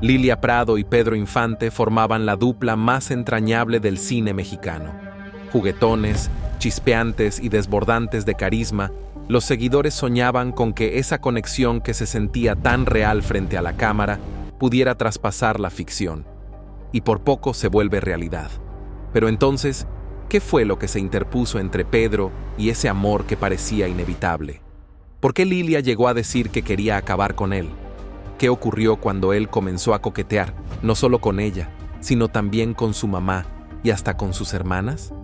Lilia Prado y Pedro Infante formaban la dupla más entrañable del cine mexicano. Juguetones, chispeantes y desbordantes de carisma, los seguidores soñaban con que esa conexión que se sentía tan real frente a la cámara pudiera traspasar la ficción. Y por poco se vuelve realidad. Pero entonces, ¿qué fue lo que se interpuso entre Pedro y ese amor que parecía inevitable? ¿Por qué Lilia llegó a decir que quería acabar con él? ¿Qué ocurrió cuando él comenzó a coquetear, no solo con ella, sino también con su mamá y hasta con sus hermanas?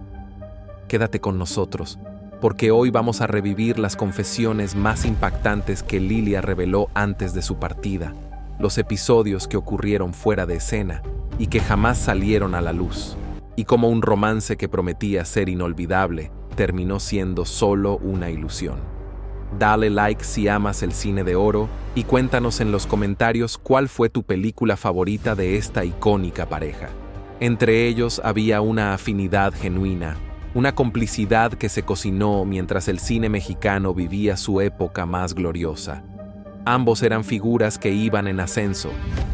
Quédate con nosotros, porque hoy vamos a revivir las confesiones más impactantes que Lilia reveló antes de su partida, los episodios que ocurrieron fuera de escena y que jamás salieron a la luz, y cómo un romance que prometía ser inolvidable terminó siendo solo una ilusión. Dale like si amas el cine de oro y cuéntanos en los comentarios cuál fue tu película favorita de esta icónica pareja. Entre ellos había una afinidad genuina, una complicidad que se cocinó mientras el cine mexicano vivía su época más gloriosa. Ambos eran figuras que iban en ascenso,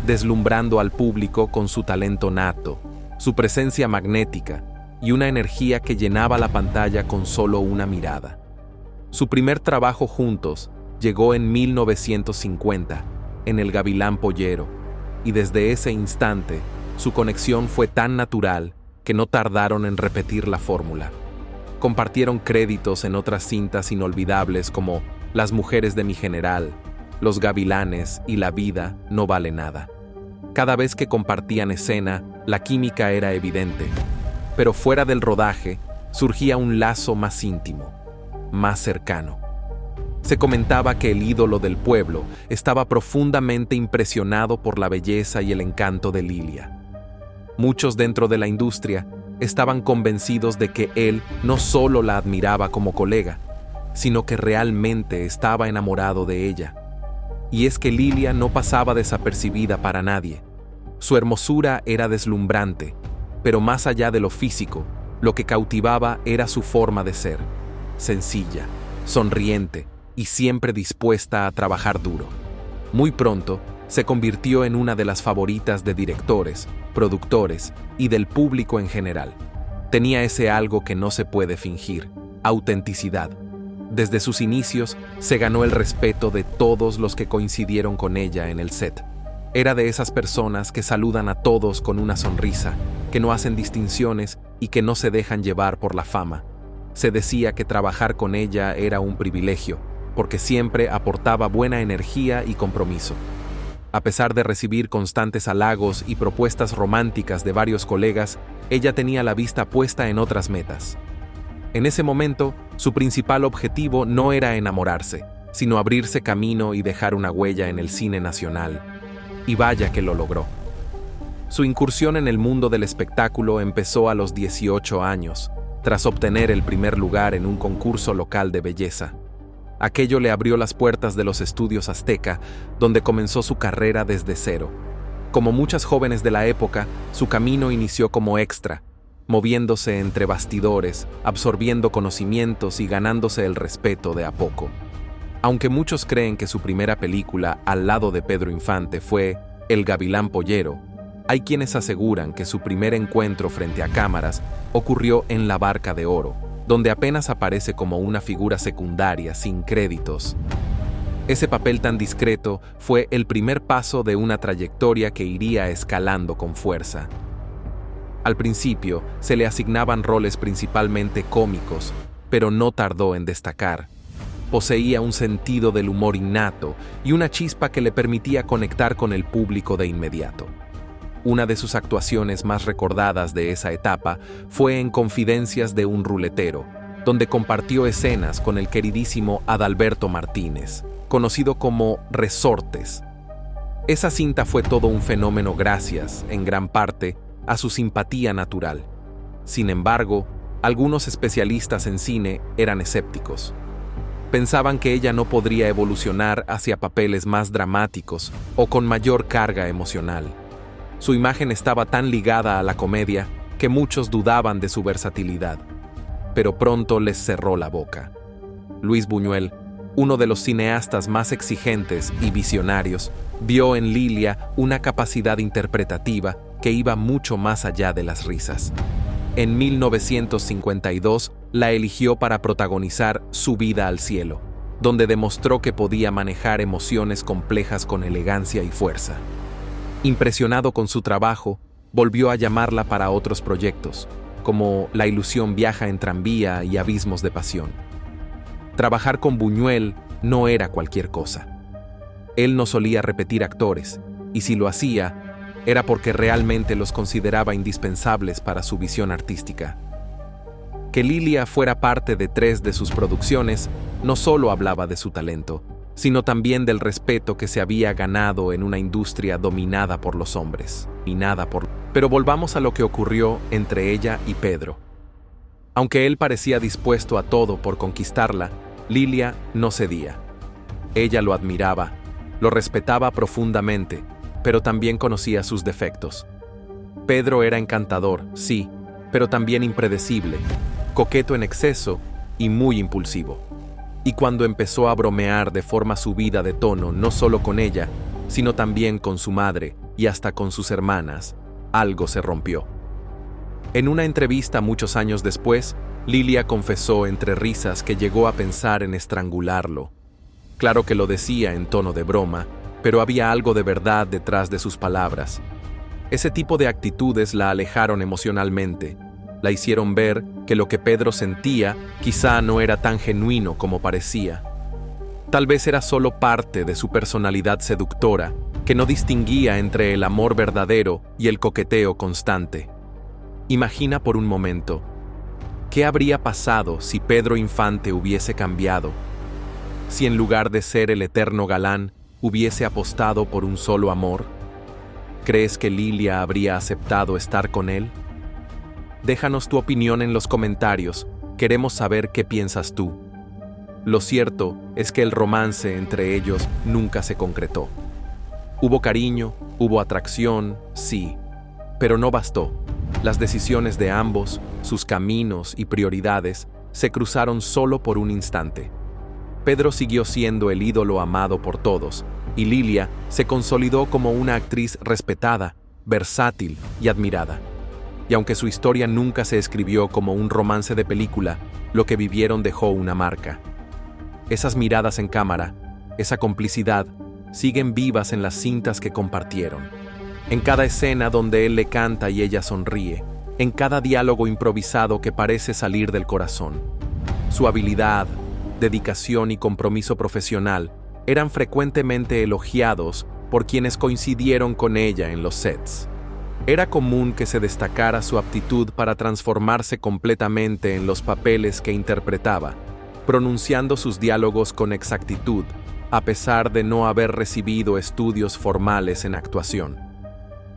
deslumbrando al público con su talento nato, su presencia magnética y una energía que llenaba la pantalla con solo una mirada. Su primer trabajo juntos llegó en 1950, en El Gavilán Pollero, y desde ese instante su conexión fue tan natural que no tardaron en repetir la fórmula. Compartieron créditos en otras cintas inolvidables como Las mujeres de mi general, Los gavilanes y La vida no vale nada. Cada vez que compartían escena, la química era evidente, pero fuera del rodaje surgía un lazo más íntimo, más cercano. Se comentaba que el ídolo del pueblo estaba profundamente impresionado por la belleza y el encanto de Lilia. Muchos dentro de la industria estaban convencidos de que él no solo la admiraba como colega, sino que realmente estaba enamorado de ella. Y es que Lilia no pasaba desapercibida para nadie. Su hermosura era deslumbrante, pero más allá de lo físico, lo que cautivaba era su forma de ser. Sencilla, sonriente y siempre dispuesta a trabajar duro. Muy pronto, se convirtió en una de las favoritas de directores, productores y del público en general. Tenía ese algo que no se puede fingir, autenticidad. Desde sus inicios, se ganó el respeto de todos los que coincidieron con ella en el set. Era de esas personas que saludan a todos con una sonrisa, que no hacen distinciones y que no se dejan llevar por la fama. Se decía que trabajar con ella era un privilegio, porque siempre aportaba buena energía y compromiso. A pesar de recibir constantes halagos y propuestas románticas de varios colegas, ella tenía la vista puesta en otras metas. En ese momento, su principal objetivo no era enamorarse, sino abrirse camino y dejar una huella en el cine nacional. Y vaya que lo logró. Su incursión en el mundo del espectáculo empezó a los 18 años, tras obtener el primer lugar en un concurso local de belleza. Aquello le abrió las puertas de los estudios Azteca, donde comenzó su carrera desde cero. Como muchas jóvenes de la época, su camino inició como extra, moviéndose entre bastidores, absorbiendo conocimientos y ganándose el respeto de a poco. Aunque muchos creen que su primera película al lado de Pedro Infante fue El Gavilán Pollero, hay quienes aseguran que su primer encuentro frente a cámaras ocurrió en La Barca de Oro, donde apenas aparece como una figura secundaria sin créditos. Ese papel tan discreto fue el primer paso de una trayectoria que iría escalando con fuerza. Al principio se le asignaban roles principalmente cómicos, pero no tardó en destacar. Poseía un sentido del humor innato y una chispa que le permitía conectar con el público de inmediato. Una de sus actuaciones más recordadas de esa etapa fue en Confidencias de un ruletero, donde compartió escenas con el queridísimo Adalberto Martínez, conocido como Resortes. Esa cinta fue todo un fenómeno gracias, en gran parte, a su simpatía natural. Sin embargo, algunos especialistas en cine eran escépticos. Pensaban que ella no podría evolucionar hacia papeles más dramáticos o con mayor carga emocional. Su imagen estaba tan ligada a la comedia que muchos dudaban de su versatilidad. Pero pronto les cerró la boca. Luis Buñuel, uno de los cineastas más exigentes y visionarios, vio en Lilia una capacidad interpretativa que iba mucho más allá de las risas. En 1952 la eligió para protagonizar Subida al cielo, donde demostró que podía manejar emociones complejas con elegancia y fuerza. Impresionado con su trabajo, volvió a llamarla para otros proyectos, como La ilusión viaja en tranvía y Abismos de pasión. Trabajar con Buñuel no era cualquier cosa. Él no solía repetir actores, y si lo hacía, era porque realmente los consideraba indispensables para su visión artística. Que Lilia fuera parte de 3 de sus producciones no solo hablaba de su talento, sino también del respeto que se había ganado en una industria dominada por los hombres. Pero volvamos a lo que ocurrió entre ella y Pedro. Aunque él parecía dispuesto a todo por conquistarla, Lilia no cedía. Ella lo admiraba, lo respetaba profundamente, pero también conocía sus defectos. Pedro era encantador, sí, pero también impredecible, coqueto en exceso y muy impulsivo. Y cuando empezó a bromear de forma subida de tono no solo con ella, sino también con su madre y hasta con sus hermanas, algo se rompió. En una entrevista muchos años después, Lilia confesó entre risas que llegó a pensar en estrangularlo. Claro que lo decía en tono de broma, pero había algo de verdad detrás de sus palabras. Ese tipo de actitudes la alejaron emocionalmente, la hicieron ver que lo que Pedro sentía quizá no era tan genuino como parecía. Tal vez era solo parte de su personalidad seductora, que no distinguía entre el amor verdadero y el coqueteo constante. Imagina por un momento, ¿qué habría pasado si Pedro Infante hubiese cambiado? Si en lugar de ser el eterno galán, hubiese apostado por un solo amor. ¿Crees que Lilia habría aceptado estar con él? Déjanos tu opinión en los comentarios, queremos saber qué piensas tú. Lo cierto es que el romance entre ellos nunca se concretó. Hubo cariño, hubo atracción, sí, pero no bastó. Las decisiones de ambos, sus caminos y prioridades, se cruzaron solo por un instante. Pedro siguió siendo el ídolo amado por todos, y Lilia se consolidó como una actriz respetada, versátil y admirada. Y aunque su historia nunca se escribió como un romance de película, lo que vivieron dejó una marca. Esas miradas en cámara, esa complicidad, siguen vivas en las cintas que compartieron. En cada escena donde él le canta y ella sonríe, en cada diálogo improvisado que parece salir del corazón. Su habilidad, dedicación y compromiso profesional eran frecuentemente elogiados por quienes coincidieron con ella en los sets. Era común que se destacara su aptitud para transformarse completamente en los papeles que interpretaba, pronunciando sus diálogos con exactitud, a pesar de no haber recibido estudios formales en actuación.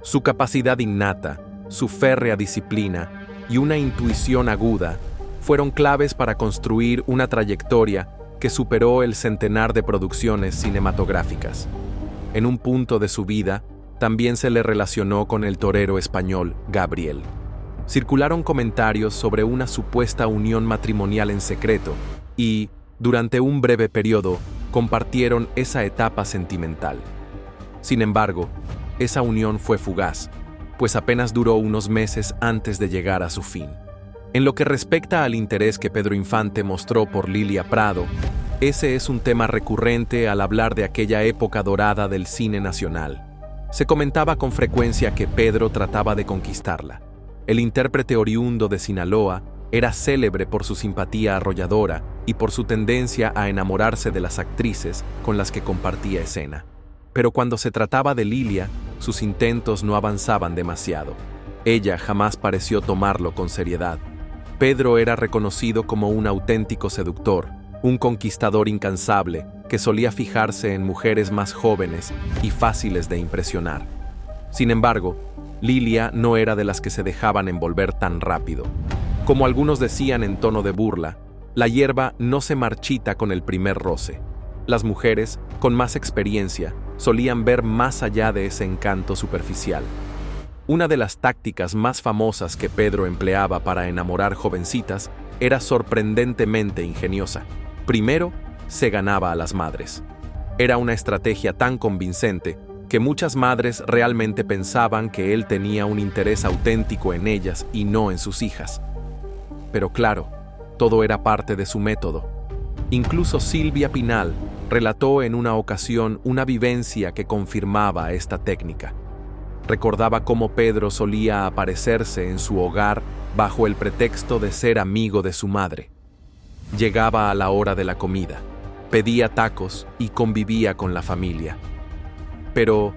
Su capacidad innata, su férrea disciplina y una intuición aguda fueron claves para construir una trayectoria que superó el centenar de producciones cinematográficas. En un punto de su vida, también se le relacionó con el torero español Gabriel. Circularon comentarios sobre una supuesta unión matrimonial en secreto y, durante un breve periodo, compartieron esa etapa sentimental. Sin embargo, esa unión fue fugaz, pues apenas duró unos meses antes de llegar a su fin. En lo que respecta al interés que Pedro Infante mostró por Lilia Prado, ese es un tema recurrente al hablar de aquella época dorada del cine nacional. Se comentaba con frecuencia que Pedro trataba de conquistarla. El intérprete oriundo de Sinaloa era célebre por su simpatía arrolladora y por su tendencia a enamorarse de las actrices con las que compartía escena. Pero cuando se trataba de Lilia, sus intentos no avanzaban demasiado. Ella jamás pareció tomarlo con seriedad. Pedro era reconocido como un auténtico seductor, un conquistador incansable que solía fijarse en mujeres más jóvenes y fáciles de impresionar. Sin embargo, Lilia no era de las que se dejaban envolver tan rápido. Como algunos decían en tono de burla, la hierba no se marchita con el primer roce. Las mujeres, con más experiencia, solían ver más allá de ese encanto superficial. Una de las tácticas más famosas que Pedro empleaba para enamorar jovencitas era sorprendentemente ingeniosa. Primero, se ganaba a las madres. Era una estrategia tan convincente que muchas madres realmente pensaban que él tenía un interés auténtico en ellas y no en sus hijas. Pero claro, todo era parte de su método. Incluso Silvia Pinal relató en una ocasión una vivencia que confirmaba esta técnica. Recordaba cómo Pedro solía aparecerse en su hogar bajo el pretexto de ser amigo de su madre. Llegaba a la hora de la comida, pedía tacos y convivía con la familia. Pero,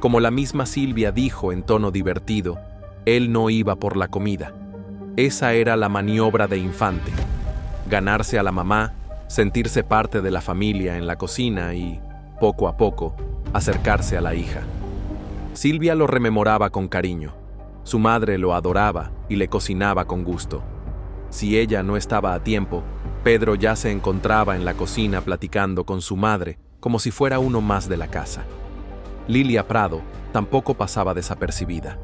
como la misma Silvia dijo en tono divertido, él no iba por la comida. Esa era la maniobra de Infante: ganarse a la mamá, sentirse parte de la familia en la cocina y, poco a poco, acercarse a la hija. Silvia lo rememoraba con cariño. Su madre lo adoraba y le cocinaba con gusto. Si ella no estaba a tiempo, Pedro ya se encontraba en la cocina platicando con su madre, como si fuera uno más de la casa. Lilia Prado tampoco pasaba desapercibida.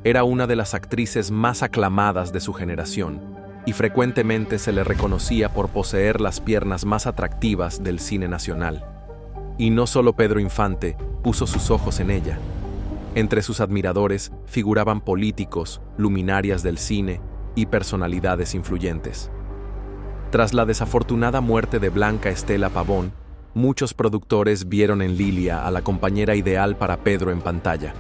Era una de las actrices más aclamadas de su generación, y frecuentemente se le reconocía por poseer las piernas más atractivas del cine nacional. Y no solo Pedro Infante puso sus ojos en ella. Entre sus admiradores figuraban políticos, luminarias del cine y personalidades influyentes. Tras la desafortunada muerte de Blanca Estela Pavón, muchos productores vieron en Lilia a la compañera ideal para Pedro en pantalla.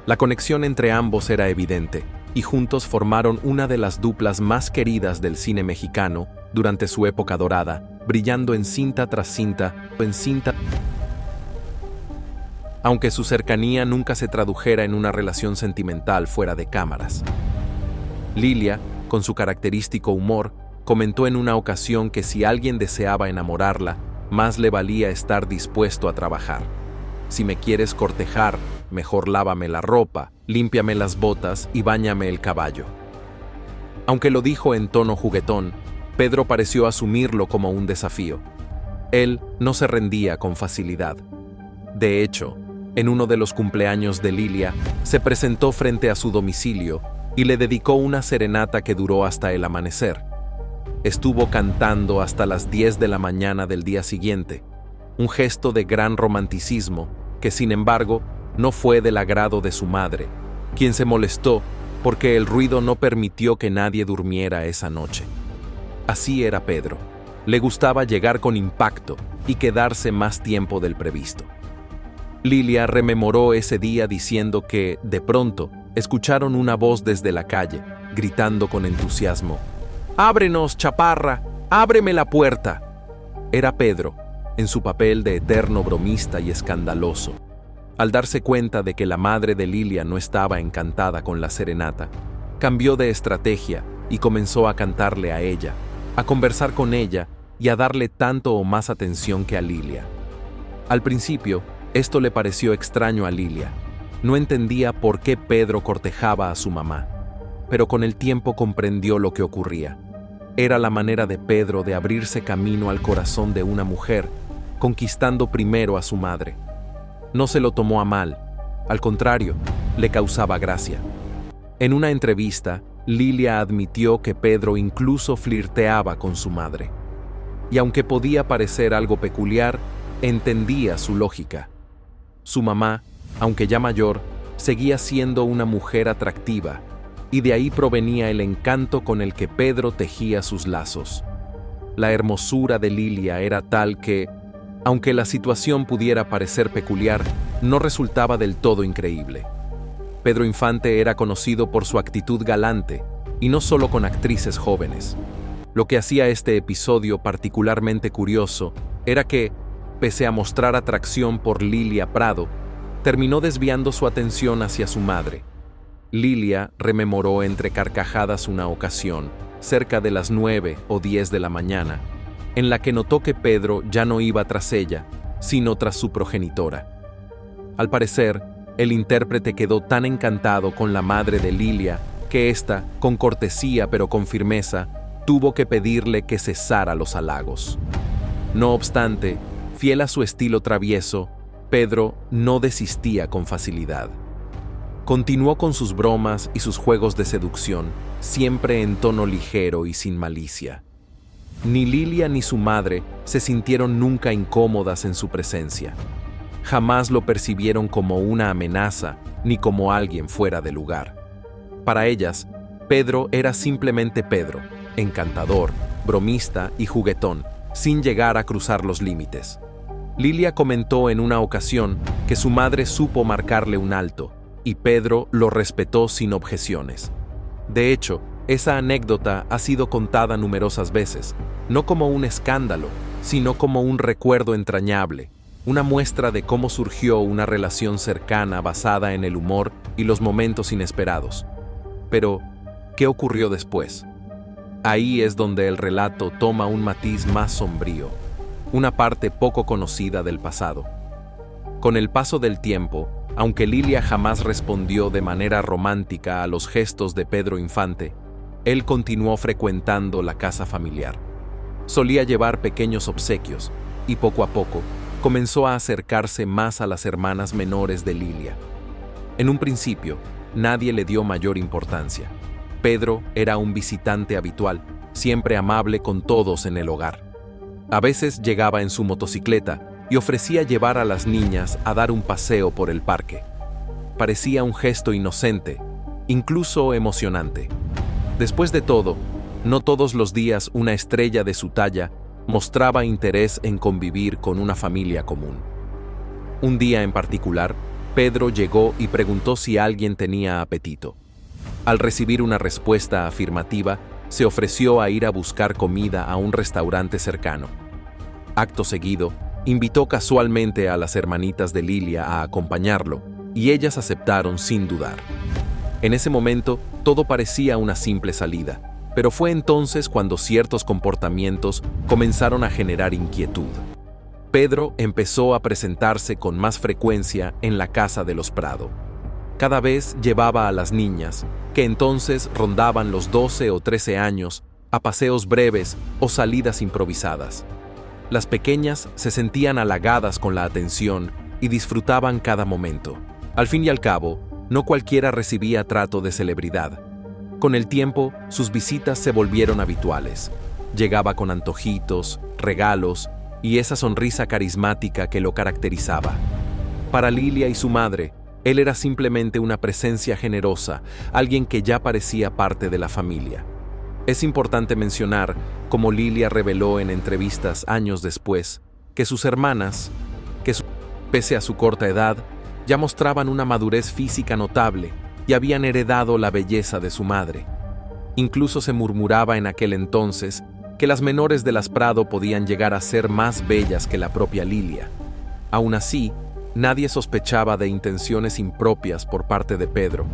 La conexión entre ambos era evidente, y juntos formaron una de las duplas más queridas del cine mexicano durante su época dorada, brillando en cinta tras cinta, aunque su cercanía nunca se tradujera en una relación sentimental fuera de cámaras. Lilia, con su característico humor, comentó en una ocasión que si alguien deseaba enamorarla, más le valía estar dispuesto a trabajar. Si me quieres cortejar, mejor lávame la ropa, límpiame las botas y báñame el caballo. Aunque lo dijo en tono juguetón, Pedro pareció asumirlo como un desafío. Él no se rendía con facilidad. De hecho, en uno de los cumpleaños de Lilia, se presentó frente a su domicilio y le dedicó una serenata que duró hasta el amanecer. Estuvo cantando hasta las 10 de la mañana del día siguiente, un gesto de gran romanticismo que, sin embargo, no fue del agrado de su madre, quien se molestó porque el ruido no permitió que nadie durmiera esa noche. Así era Pedro. Le gustaba llegar con impacto y quedarse más tiempo del previsto. Lilia rememoró ese día diciendo que, de pronto, escucharon una voz desde la calle, gritando con entusiasmo: «¡Ábrenos, chaparra! ¡Ábreme la puerta!». Era Pedro, en su papel de eterno bromista y escandaloso. Al darse cuenta de que la madre de Lilia no estaba encantada con la serenata, cambió de estrategia y comenzó a cantarle a ella, a conversar con ella y a darle tanto o más atención que a Lilia. Al principio, esto le pareció extraño a Lilia. No entendía por qué Pedro cortejaba a su mamá, pero con el tiempo comprendió lo que ocurría. Era la manera de Pedro de abrirse camino al corazón de una mujer, conquistando primero a su madre. No se lo tomó a mal, al contrario, le causaba gracia. En una entrevista, Lilia admitió que Pedro incluso flirteaba con su madre. Y aunque podía parecer algo peculiar, entendía su lógica. Su mamá, aunque ya mayor, seguía siendo una mujer atractiva, y de ahí provenía el encanto con el que Pedro tejía sus lazos. La hermosura de Lilia era tal que, aunque la situación pudiera parecer peculiar, no resultaba del todo increíble. Pedro Infante era conocido por su actitud galante, y no solo con actrices jóvenes. Lo que hacía este episodio particularmente curioso era que, pese a mostrar atracción por Lilia Prado, terminó desviando su atención hacia su madre. Lilia rememoró entre carcajadas una ocasión, cerca de las 9 o 10 de la mañana, en la que notó que Pedro ya no iba tras ella, sino tras su progenitora. Al parecer, el intérprete quedó tan encantado con la madre de Lilia que ésta, con cortesía pero con firmeza, tuvo que pedirle que cesara los halagos. No obstante, fiel a su estilo travieso, Pedro no desistía con facilidad. Continuó con sus bromas y sus juegos de seducción, siempre en tono ligero y sin malicia. Ni Lilia ni su madre se sintieron nunca incómodas en su presencia. Jamás lo percibieron como una amenaza ni como alguien fuera de lugar. Para ellas, Pedro era simplemente Pedro, encantador, bromista y juguetón, sin llegar a cruzar los límites. Lilia comentó en una ocasión que su madre supo marcarle un alto, y Pedro lo respetó sin objeciones. De hecho, esa anécdota ha sido contada numerosas veces, no como un escándalo, sino como un recuerdo entrañable, una muestra de cómo surgió una relación cercana basada en el humor y los momentos inesperados. Pero, ¿qué ocurrió después? Ahí es donde el relato toma un matiz más sombrío, una parte poco conocida del pasado. Con el paso del tiempo, aunque Lilia jamás respondió de manera romántica a los gestos de Pedro Infante, él continuó frecuentando la casa familiar. Solía llevar pequeños obsequios y poco a poco comenzó a acercarse más a las hermanas menores de Lilia. En un principio, nadie le dio mayor importancia. Pedro era un visitante habitual, siempre amable con todos en el hogar. A veces llegaba en su motocicleta y ofrecía llevar a las niñas a dar un paseo por el parque. Parecía un gesto inocente, incluso emocionante. Después de todo, no todos los días una estrella de su talla mostraba interés en convivir con una familia común. Un día en particular, Pedro llegó y preguntó si alguien tenía apetito. Al recibir una respuesta afirmativa, se ofreció a ir a buscar comida a un restaurante cercano. Acto seguido, invitó casualmente a las hermanitas de Lilia a acompañarlo, y ellas aceptaron sin dudar. En ese momento, todo parecía una simple salida, pero fue entonces cuando ciertos comportamientos comenzaron a generar inquietud. Pedro empezó a presentarse con más frecuencia en la casa de los Prado. Cada vez llevaba a las niñas, que entonces rondaban los 12 o 13 años, a paseos breves o salidas improvisadas. Las pequeñas se sentían halagadas con la atención y disfrutaban cada momento. Al fin y al cabo, no cualquiera recibía trato de celebridad. Con el tiempo, sus visitas se volvieron habituales. Llegaba con antojitos, regalos y esa sonrisa carismática que lo caracterizaba. Para Lilia y su madre, él era simplemente una presencia generosa, alguien que ya parecía parte de la familia. Es importante mencionar, como Lilia reveló en entrevistas años después, que sus hermanas, pese a su corta edad, ya mostraban una madurez física notable y habían heredado la belleza de su madre. Incluso se murmuraba en aquel entonces que las menores de las Prado podían llegar a ser más bellas que la propia Lilia. Aún así, nadie sospechaba de intenciones impropias por parte de Pedro.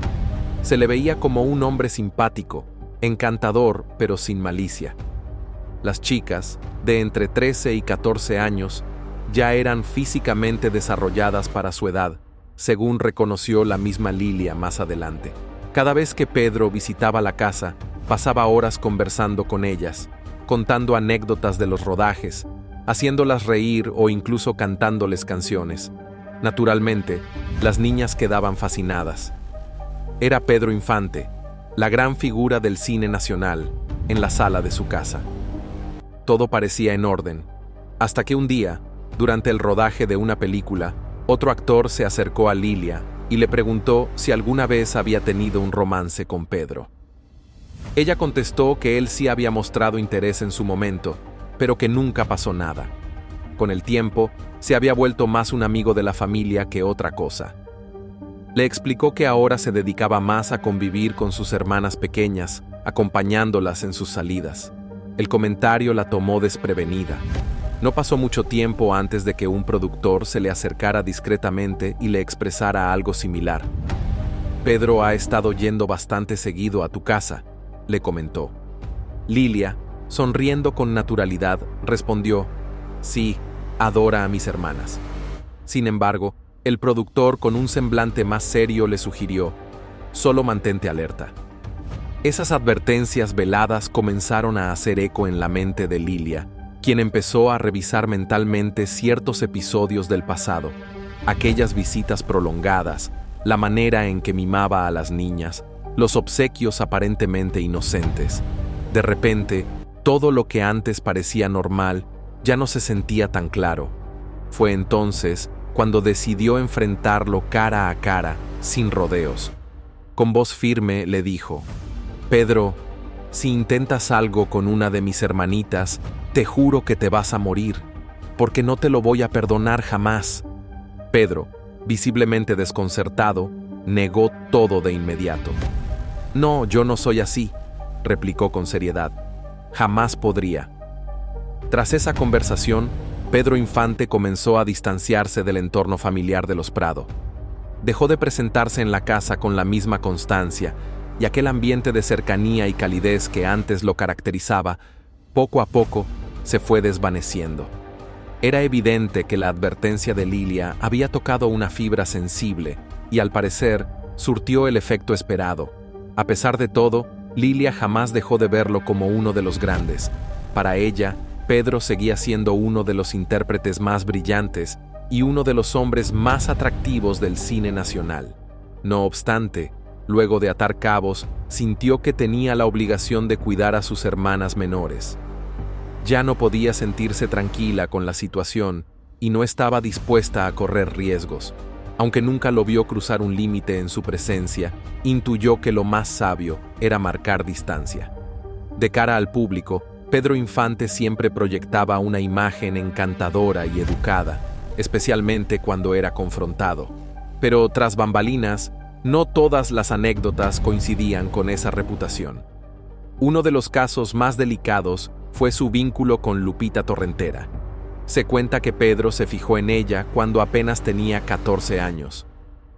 Se le veía como un hombre simpático, encantador pero sin malicia. Las chicas, de entre 13 y 14 años, ya eran físicamente desarrolladas para su edad, según reconoció la misma Lilia más adelante. Cada vez que Pedro visitaba la casa, pasaba horas conversando con ellas, contando anécdotas de los rodajes, haciéndolas reír o incluso cantándoles canciones. Naturalmente, las niñas quedaban fascinadas. Era Pedro Infante, la gran figura del cine nacional, en la sala de su casa. Todo parecía en orden, hasta que un día, durante el rodaje de una película, otro actor se acercó a Lilia y le preguntó si alguna vez había tenido un romance con Pedro. Ella contestó que él sí había mostrado interés en su momento, pero que nunca pasó nada. Con el tiempo, se había vuelto más un amigo de la familia que otra cosa. Le explicó que ahora se dedicaba más a convivir con sus hermanas pequeñas, acompañándolas en sus salidas. El comentario la tomó desprevenida. No pasó mucho tiempo antes de que un productor se le acercara discretamente y le expresara algo similar. «Pedro ha estado yendo bastante seguido a tu casa», le comentó. Lilia, sonriendo con naturalidad, respondió: «Sí, adora a mis hermanas». Sin embargo, el productor, con un semblante más serio, le sugirió: «Solo mantente alerta». Esas advertencias veladas comenzaron a hacer eco en la mente de Lilia, quien empezó a revisar mentalmente ciertos episodios del pasado, aquellas visitas prolongadas, la manera en que mimaba a las niñas, los obsequios aparentemente inocentes. De repente, Todo lo que antes parecía normal ya no se sentía tan claro. Fue entonces cuando decidió enfrentarlo cara a cara, sin rodeos. Con voz firme le dijo: «Pedro, si intentas algo con una de mis hermanitas, te juro que te vas a morir, porque no te lo voy a perdonar jamás». Pedro, visiblemente desconcertado, negó todo de inmediato. «No, yo no soy así», replicó con seriedad. «Jamás podría». Tras esa conversación, Pedro Infante comenzó a distanciarse del entorno familiar de los Prado. Dejó de presentarse en la casa con la misma constancia, y aquel ambiente de cercanía y calidez que antes lo caracterizaba, poco a poco se fue desvaneciendo. Era evidente que la advertencia de Lilia había tocado una fibra sensible y, al parecer, surtió el efecto esperado. A pesar de todo, Lilia jamás dejó de verlo como uno de los grandes. Para ella, Pedro seguía siendo uno de los intérpretes más brillantes y uno de los hombres más atractivos del cine nacional. No obstante, luego de atar cabos, sintió que tenía la obligación de cuidar a sus hermanas menores. Ya no podía sentirse tranquila con la situación y no estaba dispuesta a correr riesgos. Aunque nunca lo vio cruzar un límite en su presencia, intuyó que lo más sabio era marcar distancia. De cara al público, Pedro Infante siempre proyectaba una imagen encantadora y educada, especialmente cuando era confrontado. Pero tras bambalinas, no todas las anécdotas coincidían con esa reputación. Uno de los casos más delicados fue su vínculo con Lupita Torrentera. Se cuenta que Pedro se fijó en ella cuando apenas tenía 14 años.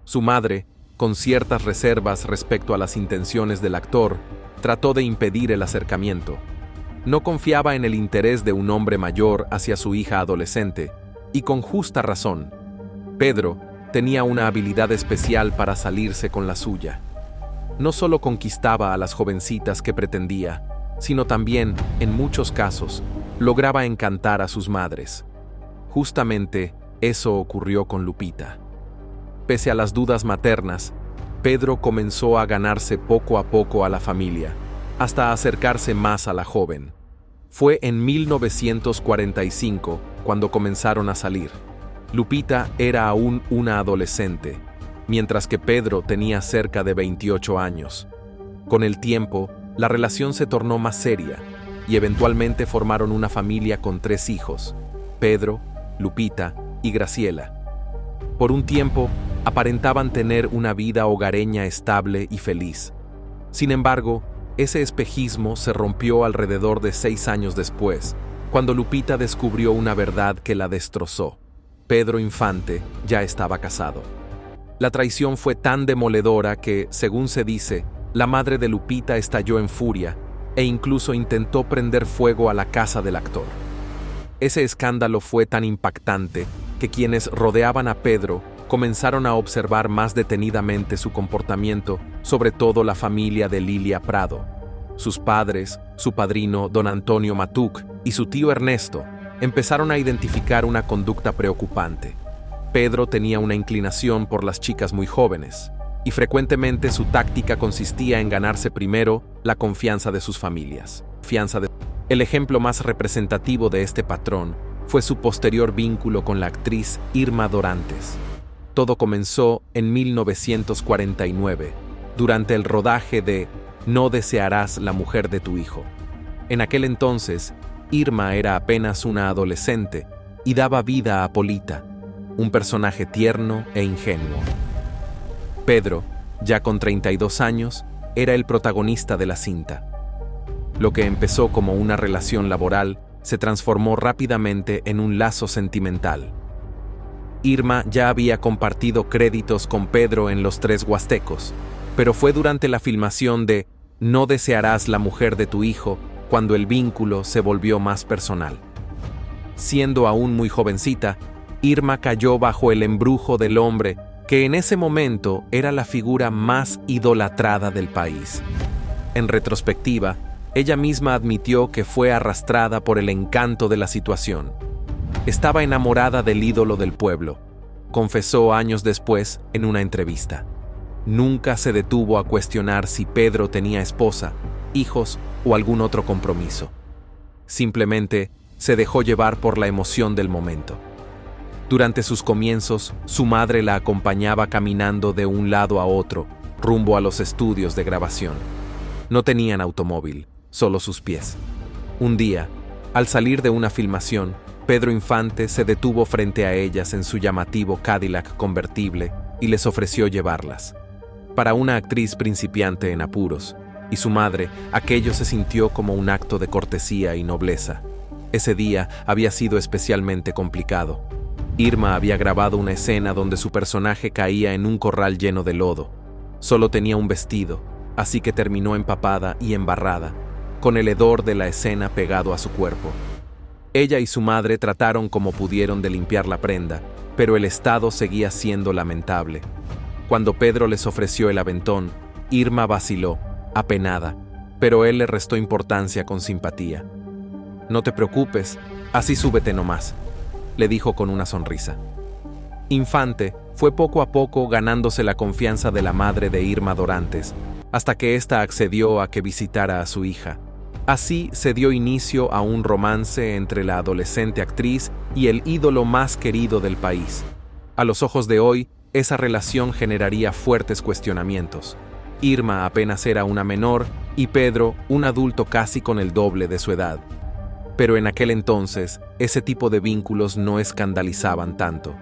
Su madre, con ciertas reservas respecto a las intenciones del actor, trató de impedir el acercamiento. No confiaba en el interés de un hombre mayor hacia su hija adolescente, y con justa razón. Pedro tenía una habilidad especial para salirse con la suya. No solo conquistaba a las jovencitas que pretendía, sino también, en muchos casos, lograba encantar a sus madres. Justamente eso ocurrió con Lupita. Pese a las dudas maternas, Pedro comenzó a ganarse poco a poco a la familia, hasta acercarse más a la joven. Fue en 1945 cuando comenzaron a salir. Lupita era aún una adolescente, mientras que Pedro tenía cerca de 28 años. Con el tiempo, la relación se tornó más seria y eventualmente formaron una familia con 3 hijos: Pedro, Lupita y Graciela. Por un tiempo, aparentaban tener una vida hogareña estable y feliz. Sin embargo, ese espejismo se rompió alrededor de 6 años después, cuando Lupita descubrió una verdad que la destrozó. Pedro Infante ya estaba casado. La traición fue tan demoledora que, según se dice, la madre de Lupita estalló en furia e incluso intentó prender fuego a la casa del actor. Ese escándalo fue tan impactante que quienes rodeaban a Pedro comenzaron a observar más detenidamente su comportamiento, sobre todo la familia de Lilia Prado. Sus padres, su padrino don Antonio Matuc y su tío Ernesto empezaron a identificar una conducta preocupante. Pedro tenía una inclinación por las chicas muy jóvenes, y frecuentemente su táctica consistía en ganarse primero la confianza de sus familias. El ejemplo más representativo de este patrón fue su posterior vínculo con la actriz Irma Dorantes. Todo comenzó en 1949, durante el rodaje de No desearás la mujer de tu hijo. En aquel entonces, Irma era apenas una adolescente y daba vida a Polita, un personaje tierno e ingenuo. Pedro, ya con 32 años, era el protagonista de la cinta. Lo que empezó como una relación laboral se transformó rápidamente en un lazo sentimental. Irma ya había compartido créditos con Pedro en Los Tres Huastecos, pero fue durante la filmación de No desearás la mujer de tu hijo cuando el vínculo se volvió más personal. Siendo aún muy jovencita, Irma cayó bajo el embrujo del hombre que en ese momento era la figura más idolatrada del país. En retrospectiva, ella misma admitió que fue arrastrada por el encanto de la situación. Estaba enamorada del ídolo del pueblo, confesó años después en una entrevista. Nunca se detuvo a cuestionar si Pedro tenía esposa, hijos o algún otro compromiso. simplemente se dejó llevar por la emoción del momento. Durante sus comienzos, su madre la acompañaba caminando de un lado a otro, rumbo a los estudios de grabación. No tenían automóvil, solo sus pies. Un día, al salir de una filmación, Pedro Infante se detuvo frente a ellas en su llamativo Cadillac convertible y les ofreció llevarlas. Para una actriz principiante en apuros, y su madre, aquello se sintió como un acto de cortesía y nobleza. Ese día había sido especialmente complicado. Irma había grabado una escena donde su personaje caía en un corral lleno de lodo. Solo tenía un vestido, así que terminó empapada y embarrada, con el hedor de la escena pegado a su cuerpo. Ella y su madre trataron como pudieron de limpiar la prenda, pero el estado seguía siendo lamentable. Cuando Pedro les ofreció el aventón, Irma vaciló, apenada, pero él le restó importancia con simpatía. «No te preocupes, así súbete nomás», le dijo con una sonrisa. Infante fue poco a poco ganándose la confianza de la madre de Irma Dorantes, hasta que ésta accedió a que visitara a su hija. Así se dio inicio a un romance entre la adolescente actriz y el ídolo más querido del país. A los ojos de hoy, esa relación generaría fuertes cuestionamientos. Irma apenas era una menor y Pedro un adulto casi con el doble de su edad. Pero en aquel entonces, ese tipo de vínculos no escandalizaban tanto.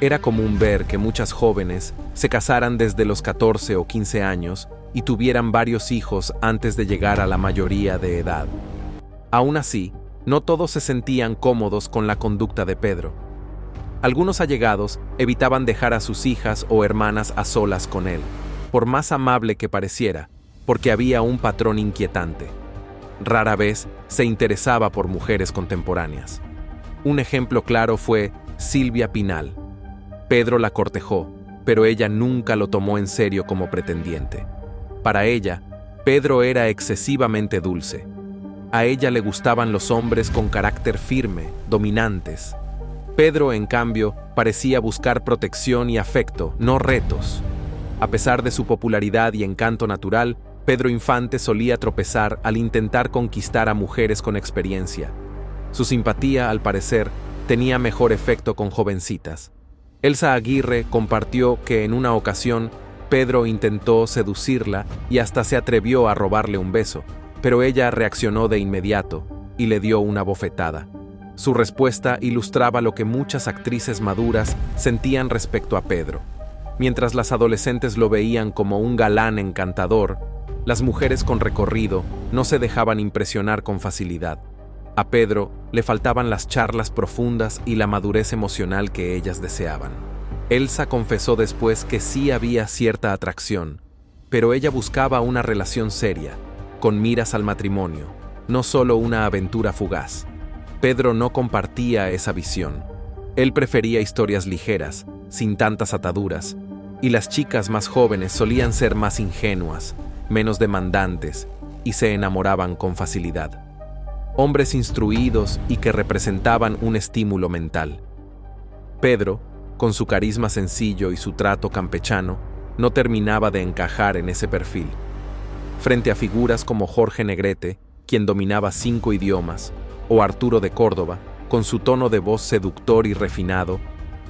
Era común ver que muchas jóvenes se casaran desde los 14 o 15 años y tuvieran varios hijos antes de llegar a la mayoría de edad. Aún así, no todos se sentían cómodos con la conducta de Pedro. Algunos allegados evitaban dejar a sus hijas o hermanas a solas con él, por más amable que pareciera, porque había un patrón inquietante. Rara vez se interesaba por mujeres contemporáneas. Un ejemplo claro fue Silvia Pinal. Pedro la cortejó, pero ella nunca lo tomó en serio como pretendiente. Para ella, Pedro era excesivamente dulce. A ella le gustaban los hombres con carácter firme, dominantes. Pedro, en cambio, parecía buscar protección y afecto, no retos. A pesar de su popularidad y encanto natural, Pedro Infante solía tropezar al intentar conquistar a mujeres con experiencia. Su simpatía, al parecer, tenía mejor efecto con jovencitas. Elsa Aguirre compartió que en una ocasión Pedro intentó seducirla y hasta se atrevió a robarle un beso, pero ella reaccionó de inmediato y le dio una bofetada. Su respuesta ilustraba lo que muchas actrices maduras sentían respecto a Pedro. Mientras las adolescentes lo veían como un galán encantador, las mujeres con recorrido no se dejaban impresionar con facilidad. A Pedro le faltaban las charlas profundas y la madurez emocional que ellas deseaban. Elsa confesó después que sí había cierta atracción, pero ella buscaba una relación seria, con miras al matrimonio, no solo una aventura fugaz. Pedro no compartía esa visión. Él prefería historias ligeras, sin tantas ataduras, y las chicas más jóvenes solían ser más ingenuas, menos demandantes, y se enamoraban con facilidad. Hombres instruidos y que representaban un estímulo mental. Pedro, con su carisma sencillo y su trato campechano, no terminaba de encajar en ese perfil. Frente a figuras como Jorge Negrete, quien dominaba 5 idiomas, o Arturo de Córdoba, con su tono de voz seductor y refinado,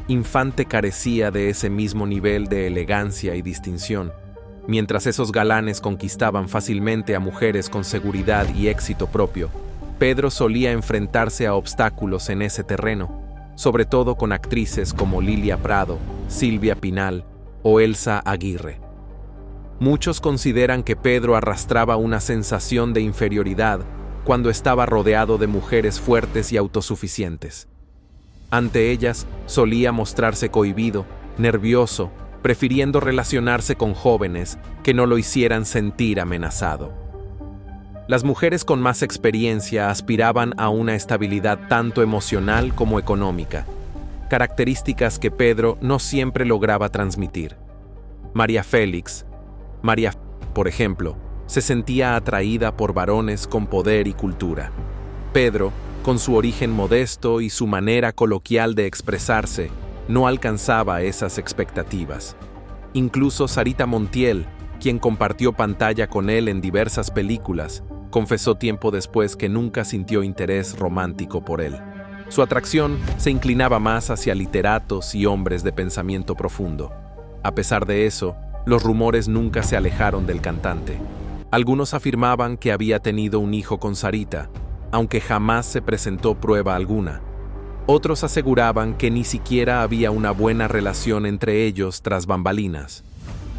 Infante carecía de ese mismo nivel de elegancia y distinción. Mientras esos galanes conquistaban fácilmente a mujeres con seguridad y éxito propio, Pedro solía enfrentarse a obstáculos en ese terreno, sobre todo con actrices como Lilia Prado, Silvia Pinal o Elsa Aguirre. Muchos consideran que Pedro arrastraba una sensación de inferioridad cuando estaba rodeado de mujeres fuertes y autosuficientes. Ante ellas solía mostrarse cohibido, nervioso, prefiriendo relacionarse con jóvenes que no lo hicieran sentir amenazado. Las mujeres con más experiencia aspiraban a una estabilidad tanto emocional como económica, características que Pedro no siempre lograba transmitir. María, por ejemplo, se sentía atraída por varones con poder y cultura. Pedro, con su origen modesto y su manera coloquial de expresarse, no alcanzaba esas expectativas. Incluso Sarita Montiel, quien compartió pantalla con él en diversas películas, Confesó tiempo después que nunca sintió interés romántico por él. Su atracción se inclinaba más hacia literatos y hombres de pensamiento profundo. A pesar de eso, los rumores nunca se alejaron del cantante. Algunos afirmaban que había tenido un hijo con Sarita, aunque jamás se presentó prueba alguna. Otros aseguraban que ni siquiera había una buena relación entre ellos tras bambalinas.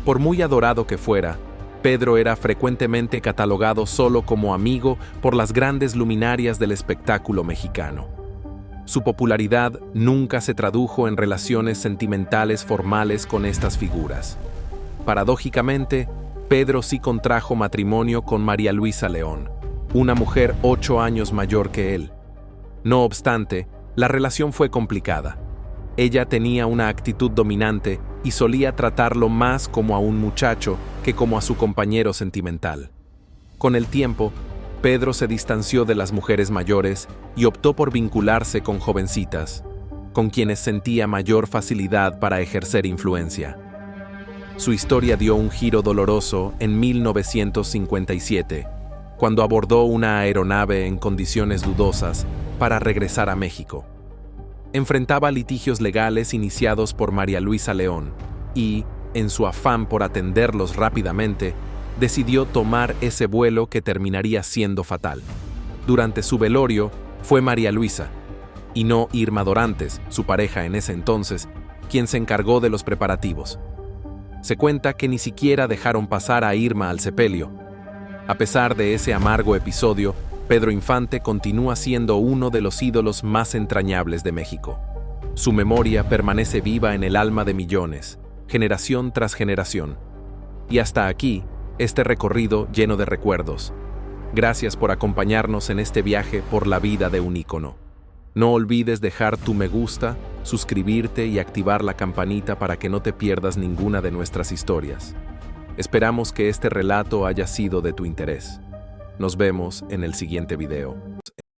Por muy adorado que fuera, Pedro era frecuentemente catalogado solo como amigo por las grandes luminarias del espectáculo mexicano. Su popularidad nunca se tradujo en relaciones sentimentales formales con estas figuras. Paradójicamente, Pedro sí contrajo matrimonio con María Luisa León, una mujer 8 años mayor que él. No obstante, la relación fue complicada. Ella tenía una actitud dominante y solía tratarlo más como a un muchacho que como a su compañero sentimental. Con el tiempo, Pedro se distanció de las mujeres mayores y optó por vincularse con jovencitas, con quienes sentía mayor facilidad para ejercer influencia. Su historia dio un giro doloroso en 1957, cuando abordó una aeronave en condiciones dudosas para regresar a México. Enfrentaba litigios legales iniciados por María Luisa León y, en su afán por atenderlos rápidamente, decidió tomar ese vuelo que terminaría siendo fatal. Durante su velorio fue María Luisa, y no Irma Dorantes, su pareja en ese entonces, quien se encargó de los preparativos. Se cuenta que ni siquiera dejaron pasar a Irma al sepelio. A pesar de ese amargo episodio, Pedro Infante continúa siendo uno de los ídolos más entrañables de México. Su memoria permanece viva en el alma de millones, generación tras generación. Y hasta aquí, este recorrido lleno de recuerdos. Gracias por acompañarnos en este viaje por la vida de un ícono. No olvides dejar tu me gusta, suscribirte y activar la campanita para que no te pierdas ninguna de nuestras historias. Esperamos que este relato haya sido de tu interés. Nos vemos en el siguiente video.